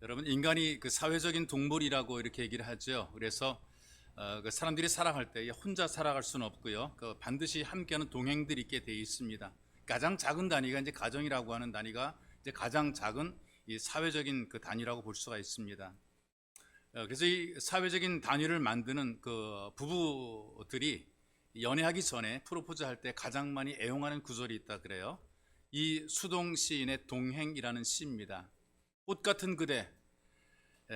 여러분, 인간이 그 사회적인 동물이라고 이렇게 얘기를 하죠. 그래서 그 사람들이 살아갈 때 혼자 살아갈 수는 없고요. 그 반드시 함께하는 동행들이 있게 돼 있습니다. 가장 작은 단위가 이제 가정이라고 하는 단위가 이제 가장 작은 이 사회적인 그 단위라고 볼 수가 있습니다. 그래서 이 사회적인 단위를 만드는 그 부부들이 연애하기 전에 프로포즈 할 때 가장 많이 애용하는 구절이 있다 그래요. 이 수동 시인의 동행이라는 시입니다. 꽃 같은 그대,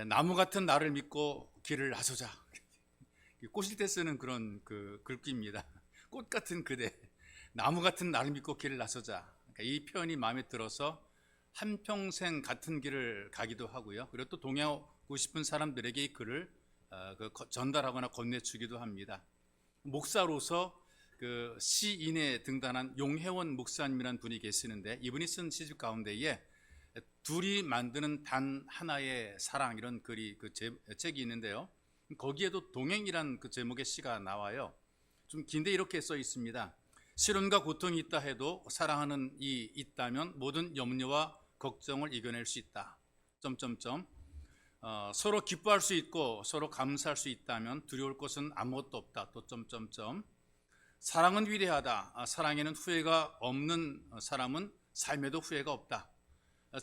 나무 같은 나를 믿고 길을 나서자. 꼬실 때 쓰는 그런 그 글귀입니다. 꽃 같은 그대, 나무 같은 나를 믿고 길을 나서자. 그러니까 이 표현이 마음에 들어서 한평생 같은 길을 가기도 하고요. 그리고 또 동행하고 싶은 사람들에게 이 글을 전달하거나 건네주기도 합니다. 목사로서 그 시인에 등단한 용혜원 목사님이라는 분이 계시는데, 이분이 쓴 시집 가운데에 둘이 만드는 단 하나의 사랑, 이런 글이 책이 있는데요. 거기에도 동행이란 그 제목의 시가 나와요. 좀 긴데 이렇게 써 있습니다. 시련과 고통이 있다 해도 사랑하는 이 있다면 모든 염려와 걱정을 이겨낼 수 있다. 점점점. 서로 기뻐할 수 있고 서로 감사할 수 있다면 두려울 것은 아무것도 없다. 또 점점점. 사랑은 위대하다. 사랑에는 후회가 없는 사람은 삶에도 후회가 없다.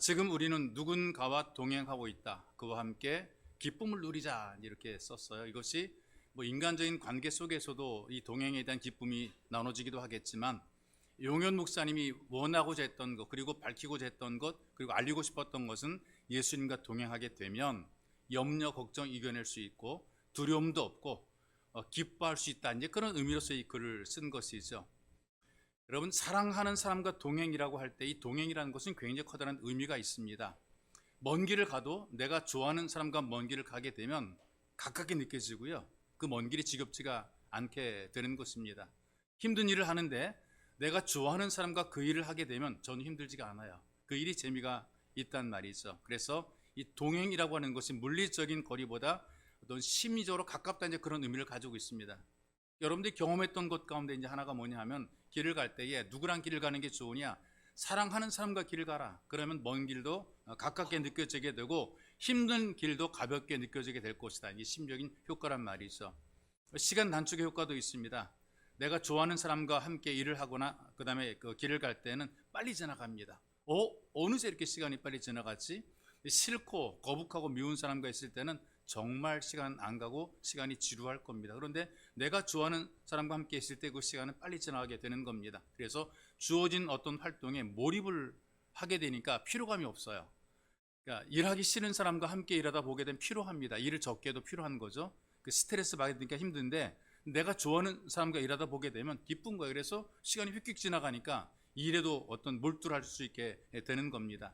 지금 우리는 누군가와 동행하고 있다. 그와 함께 기쁨을 누리자. 이렇게 썼어요. 이것이 뭐 인간적인 관계 속에서도 이 동행에 대한 기쁨이 나눠지기도 하겠지만, 용현 목사님이 원하고자 했던 것, 그리고 밝히고자 했던 것, 그리고 알리고 싶었던 것은 예수님과 동행하게 되면 염려, 걱정 이겨낼 수 있고 두려움도 없고 기뻐할 수 있다. 이제 그런 의미로서 이 글을 쓴 것이죠. 여러분, 사랑하는 사람과 동행이라고 할 때 이 동행이라는 것은 굉장히 커다란 의미가 있습니다. 먼 길을 가도 내가 좋아하는 사람과 먼 길을 가게 되면 가깝게 느껴지고요. 그 먼 길이 지겹지가 않게 되는 것입니다. 힘든 일을 하는데 내가 좋아하는 사람과 그 일을 하게 되면 전혀 힘들지가 않아요. 그 일이 재미가 있단 말이죠. 그래서 이 동행이라고 하는 것이 물리적인 거리보다 어떤 심리적으로 가깝다, 이제 그런 의미를 가지고 있습니다. 여러분들이 경험했던 것 가운데 이제 하나가 뭐냐 하면, 길을 갈 때에 누구랑 길을 가는 게 좋으냐? 사랑하는 사람과 길을 가라. 그러면 먼 길도 가깝게 느껴지게 되고 힘든 길도 가볍게 느껴지게 될 것이다. 이게 심적인 효과란 말이죠. 시간 단축의 효과도 있습니다. 내가 좋아하는 사람과 함께 일을 하거나 그 다음에 그 길을 갈 때는 빨리 지나갑니다. 어느새 이렇게 시간이 빨리 지나갔지? 싫고 거북하고 미운 사람과 있을 때는 정말 시간 안 가고 시간이 지루할 겁니다. 그런데 내가 좋아하는 사람과 함께 있을 때 그 시간은 빨리 지나가게 되는 겁니다. 그래서 주어진 어떤 활동에 몰입을 하게 되니까 피로감이 없어요. 그러니까 일하기 싫은 사람과 함께 일하다 보게 되면 피로합니다. 일을 적게 해도 피로한 거죠. 그 스트레스 받으니까 힘든데 내가 좋아하는 사람과 일하다 보게 되면 기쁜 거예요. 그래서 시간이 휙휙 지나가니까 일에도 어떤 몰두할 수 있게 되는 겁니다.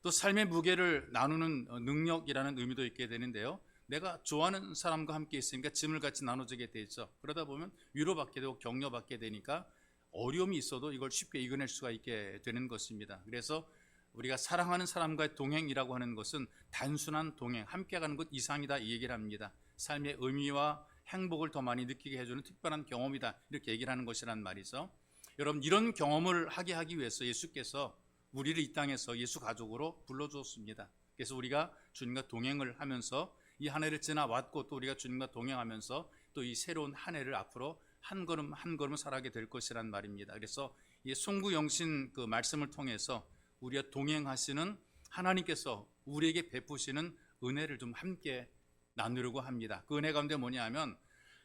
또 삶의 무게를 나누는 능력이라는 의미도 있게 되는데요. 내가 좋아하는 사람과 함께 있으니까 짐을 같이 나눠지게 되죠. 그러다 보면 위로받게 되고 격려받게 되니까 어려움이 있어도 이걸 쉽게 이겨낼 수가 있게 되는 것입니다. 그래서 우리가 사랑하는 사람과의 동행이라고 하는 것은 단순한 동행, 함께 가는 것 이상이다, 이 얘기를 합니다. 삶의 의미와 행복을 더 많이 느끼게 해주는 특별한 경험이다, 이렇게 얘기를 하는 것이란 말이죠. 여러분, 이런 경험을 하기 위해서 예수께서 우리를 이 땅에서 예수 가족으로 불러주었습니다. 그래서 우리가 주님과 동행을 하면서 이 한 해를 지나왔고, 또 우리가 주님과 동행하면서 또 이 새로운 한 해를 앞으로 한 걸음 한 걸음 살아가게 될 것이란 말입니다. 그래서 이 송구영신 그 말씀을 통해서 우리와 동행하시는 하나님께서 우리에게 베푸시는 은혜를 좀 함께 나누려고 합니다. 그 은혜 가운데 뭐냐 하면,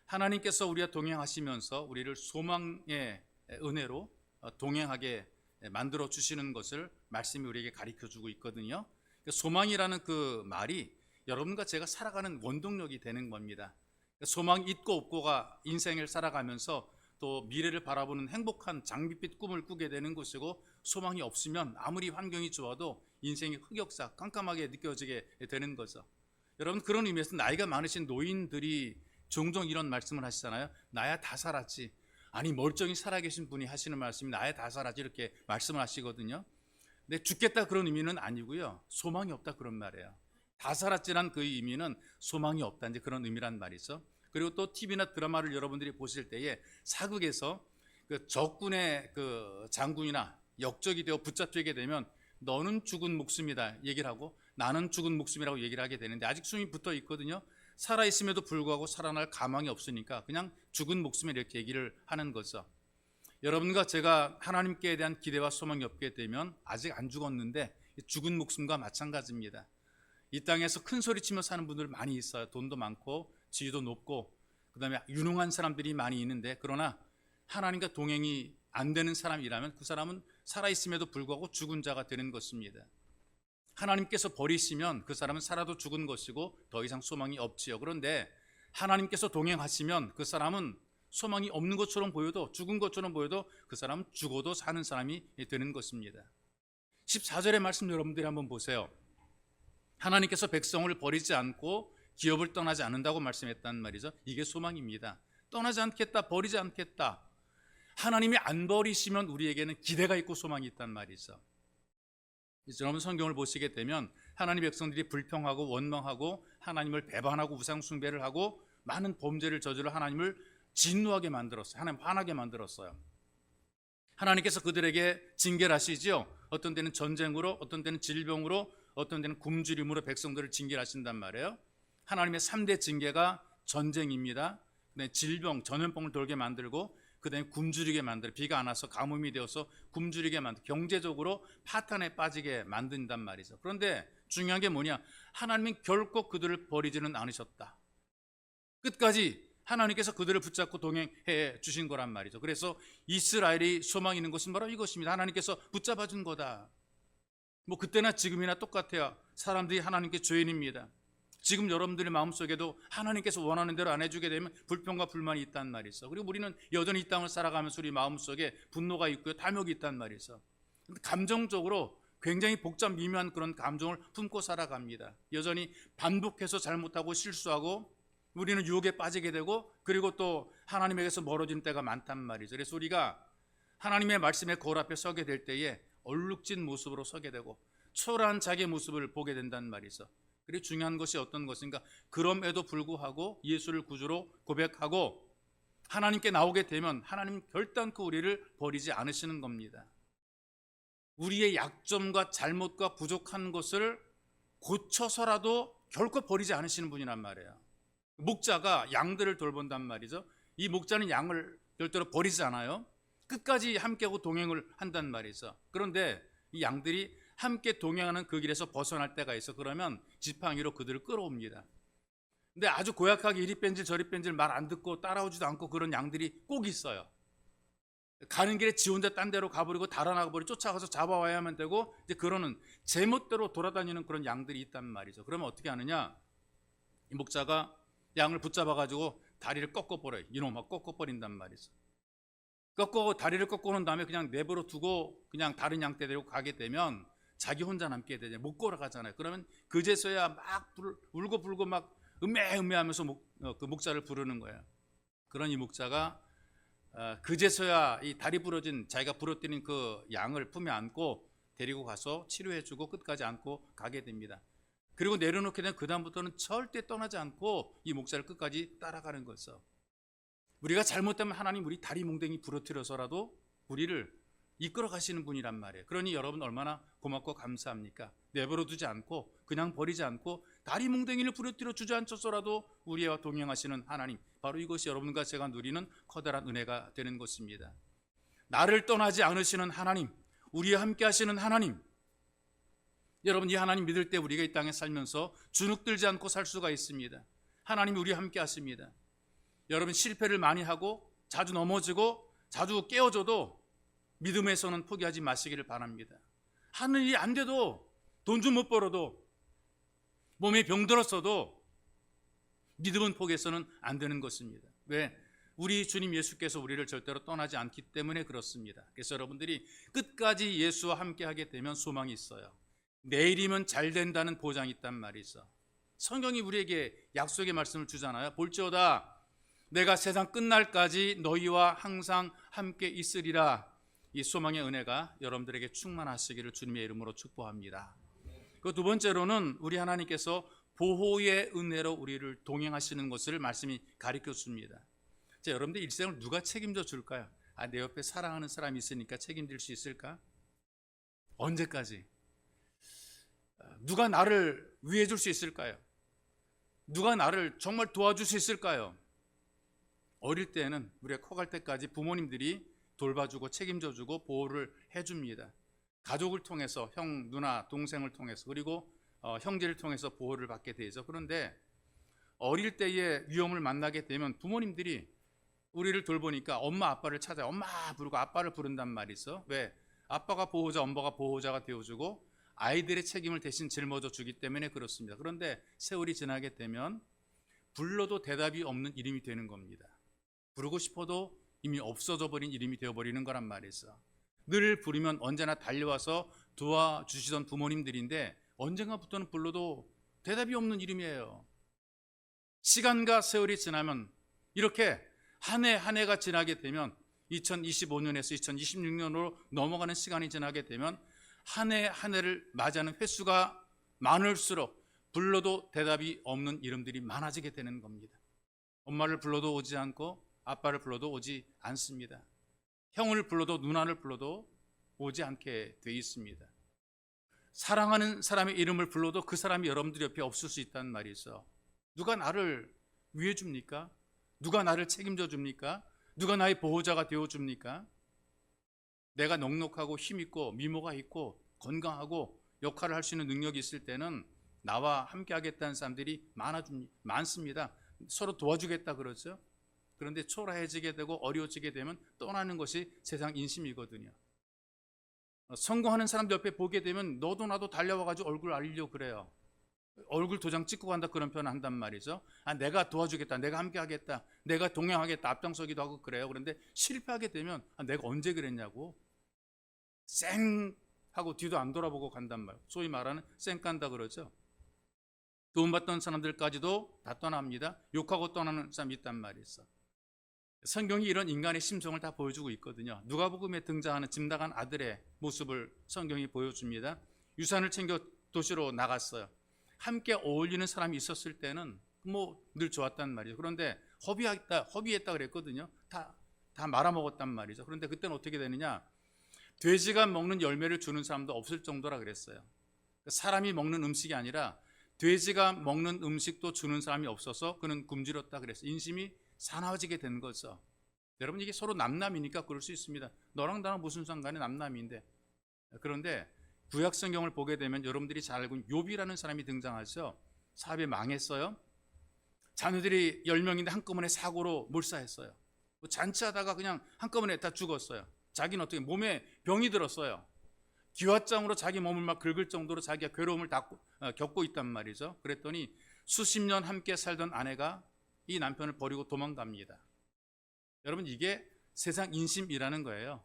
하나님께서 우리와 동행하시면서 우리를 소망의 은혜로 동행하게 만들어 주시는 것을 말씀이 우리에게 가르쳐 주고 있거든요. 소망이라는 그 말이 여러분과 제가 살아가는 원동력이 되는 겁니다. 소망이 있고 없고가 인생을 살아가면서 또 미래를 바라보는 행복한 장밋빛 꿈을 꾸게 되는 것이고, 소망이 없으면 아무리 환경이 좋아도 인생이 흑역사, 깜깜하게 느껴지게 되는 거죠. 여러분, 그런 의미에서 나이가 많으신 노인들이 종종 이런 말씀을 하시잖아요. 나야 다 살았지. 아니, 멀쩡히 살아계신 분이 하시는 말씀이 나야 다 살았지, 이렇게 말씀을 하시거든요. 근데 죽겠다 그런 의미는 아니고요, 소망이 없다 그런 말이에요. 다 살았지란 그 의미는 소망이 없다, 이제 그런 의미란 말이죠. 그리고 또 TV나 드라마를 여러분들이 보실 때에 사극에서 그 적군의 그 장군이나 역적이 되어 붙잡히게 되면 너는 죽은 목숨이다 얘기를 하고, 나는 죽은 목숨이라고 얘기를 하게 되는데 아직 숨이 붙어 있거든요. 살아있음에도 불구하고 살아날 가망이 없으니까 그냥 죽은 목숨에 이렇게 얘기를 하는 거죠. 여러분과 제가 하나님께 대한 기대와 소망이 없게 되면 아직 안 죽었는데 죽은 목숨과 마찬가지입니다. 이 땅에서 큰 소리치며 사는 분들 많이 있어요. 돈도 많고 지위도 높고 그다음에 유능한 사람들이 많이 있는데, 그러나 하나님과 동행이 안 되는 사람이라면 그 사람은 살아있음에도 불구하고 죽은 자가 되는 것입니다. 하나님께서 버리시면 그 사람은 살아도 죽은 것이고 더 이상 소망이 없지요. 그런데 하나님께서 동행하시면 그 사람은 소망이 없는 것처럼 보여도, 죽은 것처럼 보여도 그 사람은 죽어도 사는 사람이 되는 것입니다. 14절의 말씀 여러분들이 한번 보세요. 하나님께서 백성을 버리지 않고 기업을 떠나지 않는다고 말씀했단 말이죠. 이게 소망입니다. 떠나지 않겠다, 버리지 않겠다. 하나님이 안 버리시면 우리에게는 기대가 있고 소망이 있단 말이죠. 여러분 성경을 보시게 되면 하나님 백성들이 불평하고 원망하고 하나님을 배반하고 우상 숭배를 하고 많은 범죄를 저지르 하나님을 진노하게 만들었어요. 하나님 화나게 만들었어요. 하나님께서 그들에게 징계를 하시죠. 어떤 때는 전쟁으로, 어떤 때는 질병으로, 어떤 때는 굶주림으로 백성들을 징계를 하신단 말이에요. 하나님의 3대 징계가 전쟁입니다. 질병, 전염병을 돌게 만들고, 그 다음에 굶주리게 만들어, 비가 안 와서 가뭄이 되어서 굶주리게 만들고 경제적으로 파탄에 빠지게 만든단 말이죠. 그런데 중요한 게 뭐냐? 하나님은 결코 그들을 버리지는 않으셨다. 끝까지 하나님께서 그들을 붙잡고 동행해 주신 거란 말이죠. 그래서 이스라엘이 소망이 있는 것은 바로 이것입니다. 하나님께서 붙잡아 준 거다. 뭐 그때나 지금이나 똑같아요. 사람들이 하나님께 죄인입니다. 지금 여러분들의 마음속에도 하나님께서 원하는 대로 안 해주게 되면 불평과 불만이 있단 말이죠. 그리고 우리는 여전히 이 땅을 살아가면서 우리 마음속에 분노가 있고요, 탐욕이 있단 말이죠. 감정적으로 굉장히 복잡 미묘한 그런 감정을 품고 살아갑니다. 여전히 반복해서 잘못하고 실수하고 우리는 유혹에 빠지게 되고, 그리고 또 하나님에게서 멀어지는 때가 많단 말이죠. 그래서 우리가 하나님의 말씀의 거울 앞에 서게 될 때에 얼룩진 모습으로 서게 되고 초라한 자기의 모습을 보게 된단 말이죠. 그리고 중요한 것이 어떤 것인가? 그럼에도 불구하고 예수를 구주로 고백하고 하나님께 나오게 되면 하나님은 결단코 우리를 버리지 않으시는 겁니다. 우리의 약점과 잘못과 부족한 것을 고쳐서라도 결코 버리지 않으시는 분이란 말이에요. 목자가 양들을 돌본단 말이죠. 이 목자는 양을 절대로 버리지 않아요. 끝까지 함께하고 동행을 한단 말이죠. 그런데 이 양들이 함께 동행하는 그 길에서 벗어날 때가 있어. 그러면 지팡이로 그들을 끌어옵니다. 근데 아주 고약하게 이리 뺀질 저리 뺀질 말 안 듣고 따라오지도 않고 그런 양들이 꼭 있어요. 가는 길에 지 혼자 딴 데로 가버리고 달아나가버리고 쫓아가서 잡아와야만 되고, 이제 그러는 제멋대로 돌아다니는 그런 양들이 있단 말이죠. 그러면 어떻게 하느냐? 이 목자가 양을 붙잡아가지고 다리를 꺾어버려요. 이놈아, 꺾어버린단 말이죠. 다리를 꺾어놓은 다음에 그냥 내버려 두고 그냥 다른 양 떼 데리고 가게 되면 자기 혼자 남게 되잖아요. 못 걸어가잖아요. 그러면 그제서야 막 울고 불고 막 음매하면서 그 목자를 부르는 거예요. 그런 이 목자가 그제서야 이 다리 부러진, 자기가 부러뜨린 그 양을 품에 안고 데리고 가서 치료해주고 끝까지 안고 가게 됩니다. 그리고 내려놓게 되면 그 다음부터는 절대 떠나지 않고 이 목자를 끝까지 따라가는 거죠. 우리가 잘못되면 하나님 우리 다리 몽댕이 부러뜨려서라도 우리를 이끌어 가시는 분이란 말이에요. 그러니 여러분 얼마나 고맙고 감사합니까? 내버려 두지 않고 그냥 버리지 않고 다리 몽댕이를 부러뜨려 주저앉혀서라도 우리와 동행하시는 하나님, 바로 이것이 여러분과 제가 누리는 커다란 은혜가 되는 것입니다. 나를 떠나지 않으시는 하나님, 우리와 함께 하시는 하나님, 여러분 이 하나님 믿을 때 우리가 이 땅에 살면서 주눅들지 않고 살 수가 있습니다. 하나님이 우리와 함께 하십니다. 여러분 실패를 많이 하고 자주 넘어지고 자주 깨어져도 믿음에서는 포기하지 마시기를 바랍니다. 하는 일이 안 돼도, 돈 좀 못 벌어도, 몸에 병들었어도 믿음은 포기해서는 안 되는 것입니다. 왜? 우리 주님 예수께서 우리를 절대로 떠나지 않기 때문에 그렇습니다. 그래서 여러분들이 끝까지 예수와 함께 하게 되면 소망이 있어요. 내일이면 잘 된다는 보장이 있단 말이죠. 성경이 우리에게 약속의 말씀을 주잖아요. 볼지어다 내가 세상 끝날까지 너희와 항상 함께 있으리라. 이 소망의 은혜가 여러분들에게 충만하시기를 주님의 이름으로 축복합니다. 그 두 번째로는 우리 하나님께서 보호의 은혜로 우리를 동행하시는 것을 말씀이 가르쳐 줍니다. 자, 여러분들 일생을 누가 책임져 줄까요? 내 옆에 사랑하는 사람이 있으니까 책임질 수 있을까? 언제까지? 누가 나를 위해 줄 수 있을까요? 누가 나를 정말 도와줄 수 있을까요? 어릴 때는 우리가 커갈 때까지 부모님들이 돌봐주고 책임져주고 보호를 해줍니다. 가족을 통해서 형, 누나, 동생을 통해서 그리고 형제를 통해서 보호를 받게 되죠. 그런데 어릴 때에 위험을 만나게 되면 부모님들이 우리를 돌보니까 엄마 아빠를 찾아요. 엄마 부르고 아빠를 부른단 말이죠. 왜? 아빠가 보호자, 엄마가 보호자가 되어주고 아이들의 책임을 대신 짊어져 주기 때문에 그렇습니다. 그런데 세월이 지나게 되면 불러도 대답이 없는 이름이 되는 겁니다. 부르고 싶어도 이미 없어져 버린 이름이 되어버리는 거란 말이죠. 늘 부르면 언제나 달려와서 도와주시던 부모님들인데 언젠가부터는 불러도 대답이 없는 이름이에요. 시간과 세월이 지나면 이렇게 한 해 한 해가 지나게 되면 2025년에서 2026년으로 넘어가는 시간이 지나게 되면 한 해 한 해를 맞이하는 횟수가 많을수록 불러도 대답이 없는 이름들이 많아지게 되는 겁니다. 엄마를 불러도 오지 않고 아빠를 불러도 오지 않습니다. 형을 불러도 누나를 불러도 오지 않게 돼 있습니다. 사랑하는 사람의 이름을 불러도 그 사람이 여러분들 옆에 없을 수 있다는 말이죠. 누가 나를 위해 줍니까? 누가 나를 책임져 줍니까? 누가 나의 보호자가 되어 줍니까? 내가 넉넉하고 힘있고 미모가 있고 건강하고 역할을 할 수 있는 능력이 있을 때는 나와 함께 하겠다는 사람들이 많습니다. 서로 도와주겠다 그러죠. 그런데 초라해지게 되고 어려워지게 되면 떠나는 것이 세상 인심이거든요. 성공하는 사람들 옆에 보게 되면 너도 나도 달려와가지고 얼굴 알리려고 그래요. 얼굴 도장 찍고 간다 그런 표현 한단 말이죠. 내가 도와주겠다, 내가 함께 하겠다, 내가 동행하겠다, 앞장서기도 하고 그래요. 그런데 실패하게 되면 내가 언제 그랬냐고 쌩 하고 뒤도 안 돌아보고 간단 말이에요. 소위 말하는 쌩 깐다 그러죠. 도움받던 사람들까지도 다 떠납니다. 욕하고 떠나는 사람이 있단 말이죠. 성경이 이런 인간의 심성을 다 보여주고 있거든요. 누가복음에 등장하는 집 나간 아들의 모습을 성경이 보여줍니다. 유산을 챙겨 도시로 나갔어요. 함께 어울리는 사람이 있었을 때는 늘 좋았단 말이죠. 그런데 허비했다 그랬거든요. 다 말아먹었단 말이죠. 그런데 그때는 어떻게 되느냐? 돼지가 먹는 열매를 주는 사람도 없을 정도라 그랬어요. 사람이 먹는 음식이 아니라 돼지가 먹는 음식도 주는 사람이 없어서 그는 굶주렸다 그랬어요. 인심이 사나워지게 된 거죠. 여러분, 이게 서로 남남이니까 그럴 수 있습니다. 너랑 나랑 무슨 상관이 남남인데. 그런데 구약 성경을 보게 되면 여러분들이 잘 알고 있는 욥이라는 사람이 등장하죠. 사업이 망했어요. 자녀들이 10명인데 한꺼번에 사고로 몰사했어요. 잔치하다가 그냥 한꺼번에 다 죽었어요. 자기는 어떻게 몸에 병이 들었어요. 기왓장으로 자기 몸을 막 긁을 정도로 자기가 괴로움을 겪고 있단 말이죠. 그랬더니 수십 년 함께 살던 아내가 이 남편을 버리고 도망갑니다. 여러분, 이게 세상 인심이라는 거예요.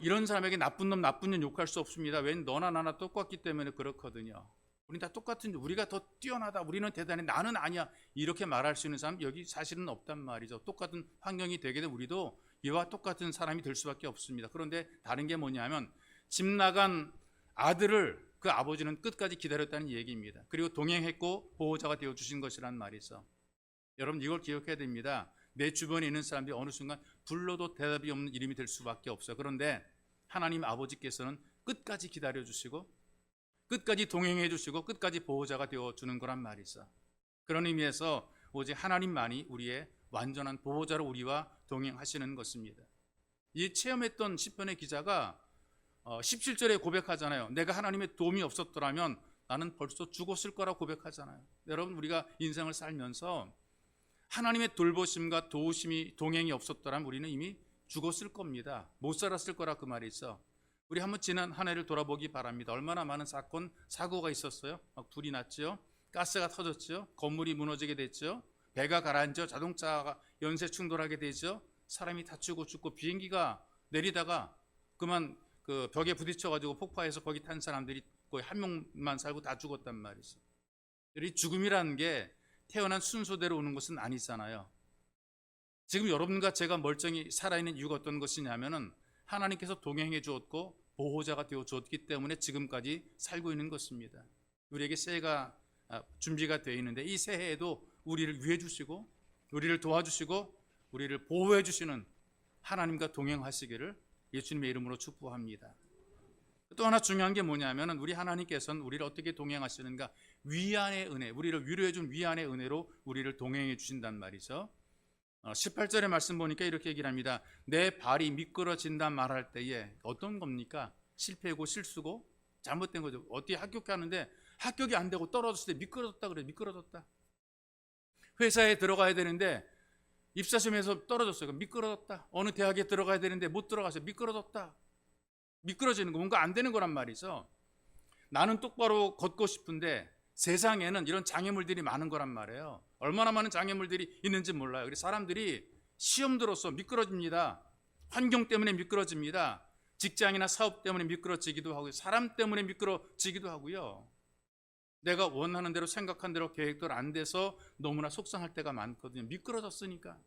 이런 사람에게 나쁜 놈 나쁜 년 욕할 수 없습니다. 왜? 너나 나나 똑같기 때문에 그렇거든요. 우린 다 똑같은, 우리가 더 뛰어나다, 우리는 대단해, 나는 아니야, 이렇게 말할 수 있는 사람 여기 사실은 없단 말이죠. 똑같은 환경이 되게 되면 우리도 이와 똑같은 사람이 될 수밖에 없습니다. 그런데 다른 게 뭐냐면 집 나간 아들을 그 아버지는 끝까지 기다렸다는 얘기입니다. 그리고 동행했고 보호자가 되어주신 것이란 말이죠. 여러분, 이걸 기억해야 됩니다. 내 주변에 있는 사람들이 어느 순간 불러도 대답이 없는 이름이 될 수밖에 없어요. 그런데 하나님 아버지께서는 끝까지 기다려주시고 끝까지 동행해 주시고 끝까지 보호자가 되어주는 거란 말이죠. 그런 의미에서 오직 하나님만이 우리의 완전한 보호자로 우리와 동행하시는 것입니다. 이 체험했던 시편의 기자가 17절에 고백하잖아요. 내가 하나님의 도움이 없었더라면 나는 벌써 죽었을 거라고 고백하잖아요. 여러분, 우리가 인생을 살면서 하나님의 돌보심과 도우심이 동행이 없었더라면 우리는 이미 죽었을 겁니다. 못 살았을 거라 그 말이죠. 우리 한번 지난 한 해를 돌아보기 바랍니다. 얼마나 많은 사건, 사고가 있었어요. 막 불이 났죠. 가스가 터졌죠. 건물이 무너지게 됐죠. 배가 가라앉아 자동차가 연쇄 충돌하게 되죠. 사람이 다치고 죽고 비행기가 내리다가 그만 그 벽에 부딪혀가지고 폭파해서 거기 탄 사람들이 거의 한 명만 살고 다 죽었단 말이죠. 이 죽음이라는 게 태어난 순서대로 오는 것은 아니잖아요. 지금 여러분과 제가 멀쩡히 살아있는 이유가 어떤 것이냐면은 하나님께서 동행해 주었고 보호자가 되어 주었기 때문에 지금까지 살고 있는 것입니다. 우리에게 새해가 준비가 되어 있는데 이 새해에도 우리를 위해 주시고 우리를 도와주시고 우리를 보호해 주시는 하나님과 동행하시기를 예수님의 이름으로 축복합니다. 또 하나 중요한 게 뭐냐면은 우리 하나님께서는 우리를 어떻게 동행하시는가? 위안의 은혜, 우리를 위로해 준 위안의 은혜로 우리를 동행해 주신단 말이죠. 18절의 말씀 보니까 이렇게 얘기를 합니다. 내 발이 미끄러진다 말할 때에 어떤 겁니까? 실패고 실수고 잘못된 거죠. 어떻게 합격하는데 합격이 안 되고 떨어졌을 때 미끄러졌다 그래. 미끄러졌다. 회사에 들어가야 되는데 입사시험에서 떨어졌어요. 미끄러졌다. 어느 대학에 들어가야 되는데 못 들어가서 미끄러졌다. 미끄러지는 거 뭔가 안 되는 거란 말이죠. 나는 똑바로 걷고 싶은데 세상에는 이런 장애물들이 많은 거란 말이에요. 얼마나 많은 장애물들이 있는지 몰라요. 그래서 사람들이 시험 들어서 미끄러집니다. 환경 때문에 미끄러집니다. 직장이나 사업 때문에 미끄러지기도 하고요. 사람 때문에 미끄러지기도 하고요. 내가 원하는 대로 생각한 대로 계획대로 안 돼서 너무나 속상할 때가 많거든요. 미끄러졌으니까.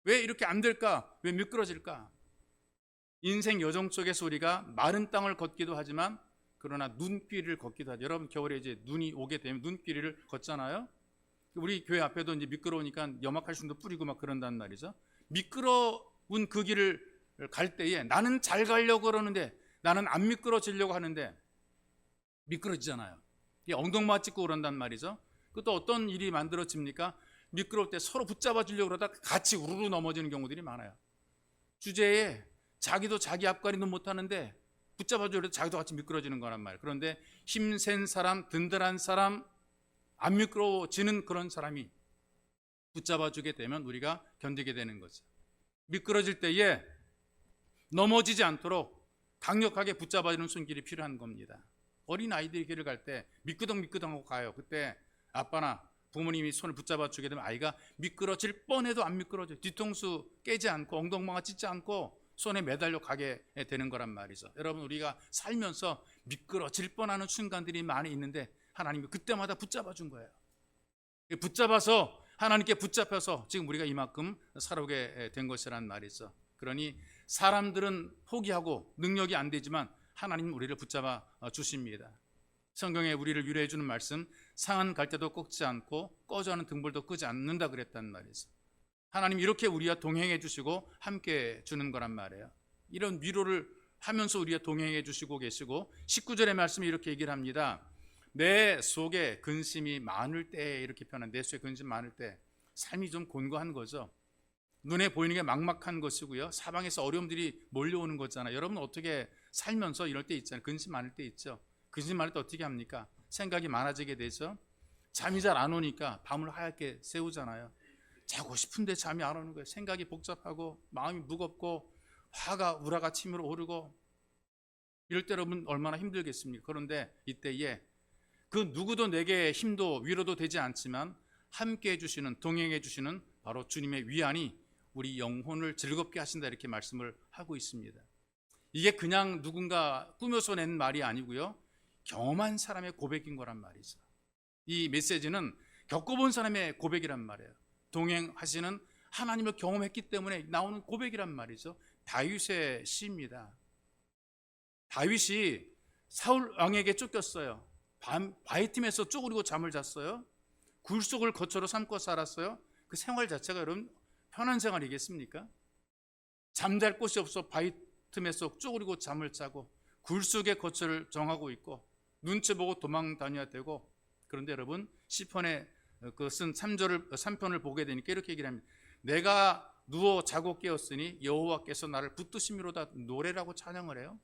왜 이렇게 안 될까? 왜 미끄러질까? 인생 여정 속에서 우리가 마른 땅을 걷기도 하지만 그러나 눈길을 걷기도 하죠. 여러분 겨울에 이제 눈이 오게 되면 눈길을 걷잖아요. 우리 교회 앞에도 이제 미끄러우니까 염화칼슘도 뿌리고 막 그런단 말이죠. 미끄러운 그 길을 갈 때에 나는 잘 가려고 그러는데 나는 안 미끄러지려고 하는데 미끄러지잖아요. 엉덩마 찍고 그런단 말이죠. 또 어떤 일이 만들어집니까? 미끄러울 때 서로 붙잡아 주려고 그러다 같이 우르르 넘어지는 경우들이 많아요. 주제에 자기도 자기 앞가림도 못하는데 붙잡아 주려고 해도 자기도 같이 미끄러지는 거란 말이에요. 그런데 힘센 사람, 든든한 사람, 안 미끄러워지는 그런 사람이 붙잡아 주게 되면 우리가 견디게 되는 거죠. 미끄러질 때에 넘어지지 않도록 강력하게 붙잡아 주는 손길이 필요한 겁니다. 어린 아이들이 길을 갈 때 미끄덩미끄덩하고 가요. 그때 아빠나 부모님이 손을 붙잡아 주게 되면 아이가 미끄러질 뻔해도 안 미끄러져요. 뒤통수 깨지 않고 엉덩방아 찢지 않고 손에 매달려 가게 되는 거란 말이죠. 여러분 우리가 살면서 미끄러질 뻔하는 순간들이 많이 있는데 하나님이 그때마다 붙잡아 준 거예요. 붙잡아서 하나님께 붙잡혀서 지금 우리가 이만큼 살아오게 된 것이란 말이죠. 그러니 사람들은 포기하고 능력이 안 되지만 하나님은 우리를 붙잡아 주십니다. 성경에 우리를 위로해 주는 말씀, 상한 갈대도 꺾지 않고 꺼져하는 등불도 끄지 않는다 그랬단 말이죠. 하나님 이렇게 우리와 동행해 주시고 함께 주는 거란 말이에요. 이런 위로를 하면서 우리와 동행해 주시고 계시고 19절의 말씀이 이렇게 얘기를 합니다. 내 속에 근심이 많을 때, 이렇게 표현한 내 속에 근심이 많을 때 삶이 좀 곤고한 거죠. 눈에 보이는 게 막막한 것이고요. 사방에서 어려움들이 몰려오는 거잖아요. 여러분 어떻게 살면서 이럴 때 있잖아요. 근심 많을 때 있죠. 근심 많을 때 어떻게 합니까? 생각이 많아지게 되죠. 잠이 잘 안 오니까 밤을 하얗게 새우잖아요. 자고 싶은데 잠이 안 오는 거예요. 생각이 복잡하고 마음이 무겁고 화가 우라가 치밀어 오르고 이럴 때 여러분 얼마나 힘들겠습니까? 그런데 이때에 그 누구도 내게 힘도 위로도 되지 않지만 함께 해주시는, 동행해 주시는 바로 주님의 위안이 우리 영혼을 즐겁게 하신다, 이렇게 말씀을 하고 있습니다. 이게 그냥 누군가 꾸며서 낸 말이 아니고요, 경험한 사람의 고백인 거란 말이죠. 이 메시지는 겪어본 사람의 고백이란 말이에요. 동행하시는 하나님을 경험했기 때문에 나오는 고백이란 말이죠. 다윗의 시입니다. 다윗이 사울 왕에게 쫓겼어요. 바이팀에서 쪼그리고 잠을 잤어요. 굴 속을 거처로 삼고 살았어요. 그 생활 자체가 여러분 편한 생활이겠습니까? 잠잘 곳이 없어 바이틈에서 쪼그리고 잠을 자고 굴 속의 거처를 정하고 있고 눈치 보고 도망 다녀야 되고, 그런데 여러분 시편에 그 쓴 3편을 보게 되니까 이렇게 얘기를 합니다. 내가 누워 자고 깨었으니 여호와께서 나를 붙드심이로다, 노래라고 찬양을 해요.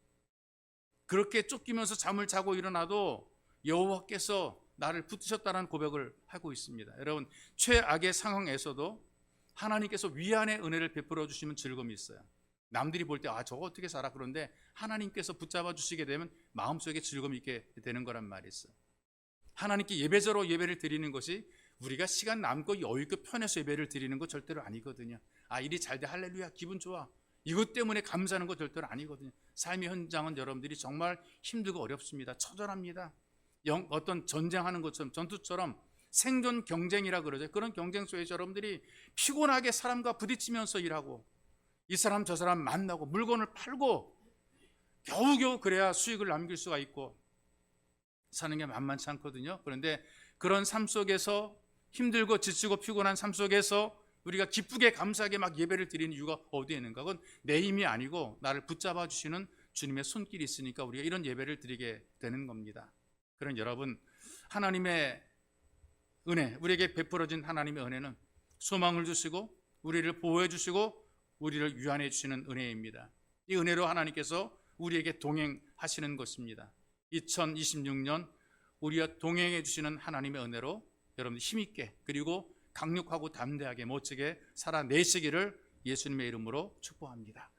그렇게 쫓기면서 잠을 자고 일어나도 여호와께서 나를 붙드셨다는 고백을 하고 있습니다. 여러분 최악의 상황에서도 하나님께서 위안의 은혜를 베풀어 주시면 즐거움이 있어요. 남들이 볼 때 저거 어떻게 살아, 그런데 하나님께서 붙잡아 주시게 되면 마음속에 즐거움이 있게 되는 거란 말이 있어요. 하나님께 예배자로 예배를 드리는 것이 우리가 시간 남고 여유있게 편해서 예배를 드리는 것 절대로 아니거든요. 일이 잘 돼 할렐루야 기분 좋아, 이것 때문에 감사하는 것 절대로 아니거든요. 삶의 현장은 여러분들이 정말 힘들고 어렵습니다. 처절합니다. 어떤 전쟁하는 것처럼, 전투처럼 생존 경쟁이라 그러죠. 그런 경쟁 속에서 여러분들이 피곤하게 사람과 부딪히면서 일하고 이 사람 저 사람 만나고 물건을 팔고 겨우겨우 그래야 수익을 남길 수가 있고 사는 게 만만치 않거든요. 그런데 그런 삶 속에서 힘들고 지치고 피곤한 삶 속에서 우리가 기쁘게 감사하게 막 예배를 드리는 이유가 어디에 있는가? 그건 내 힘이 아니고 나를 붙잡아 주시는 주님의 손길이 있으니까 우리가 이런 예배를 드리게 되는 겁니다. 그런 여러분, 하나님의 은혜, 우리에게 베풀어진 하나님의 은혜는 소망을 주시고 우리를 보호해 주시고 우리를 유한해 주시는 은혜입니다. 이 은혜로 하나님께서 우리에게 동행하시는 것입니다. 2026년 우리와 동행해 주시는 하나님의 은혜로 여러분 힘있게 그리고 강력하고 담대하게 멋지게 살아내시기를 예수님의 이름으로 축복합니다.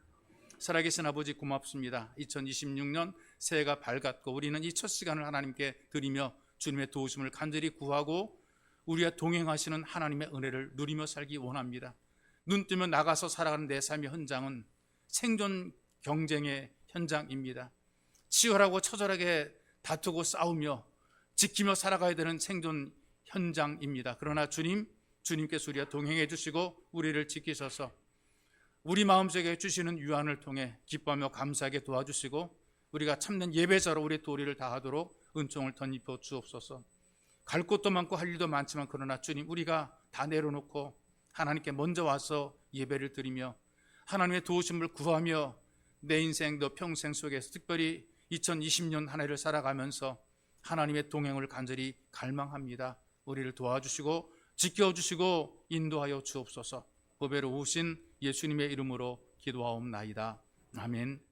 살아계신 아버지 고맙습니다. 2026년 새해가 밝았고 우리는 이 첫 시간을 하나님께 드리며 주님의 도우심을 간절히 구하고 우리와 동행하시는 하나님의 은혜를 누리며 살기 원합니다. 눈 뜨면 나가서 살아가는 내 삶의 현장은 생존 경쟁의 현장입니다. 치열하고 처절하게 다투고 싸우며 지키며 살아가야 되는 생존 현장입니다. 그러나 주님께서 우리와 동행해 주시고 우리를 지키셔서 우리 마음속에 주시는 유한을 통해 기뻐하며 감사하게 도와주시고 우리가 참된 예배자로 우리의 도리를 다하도록 은총을 덧입혀 주옵소서. 갈 곳도 많고 할 일도 많지만 그러나 주님, 우리가 다 내려놓고 하나님께 먼저 와서 예배를 드리며 하나님의 도우심을 구하며 내 인생 너 평생 속에서 특별히 2020년 한 해를 살아가면서 하나님의 동행을 간절히 갈망합니다. 우리를 도와주시고 지켜주시고 인도하여 주옵소서. 보배로 오신 예수님의 이름으로 기도하옵나이다. 아멘.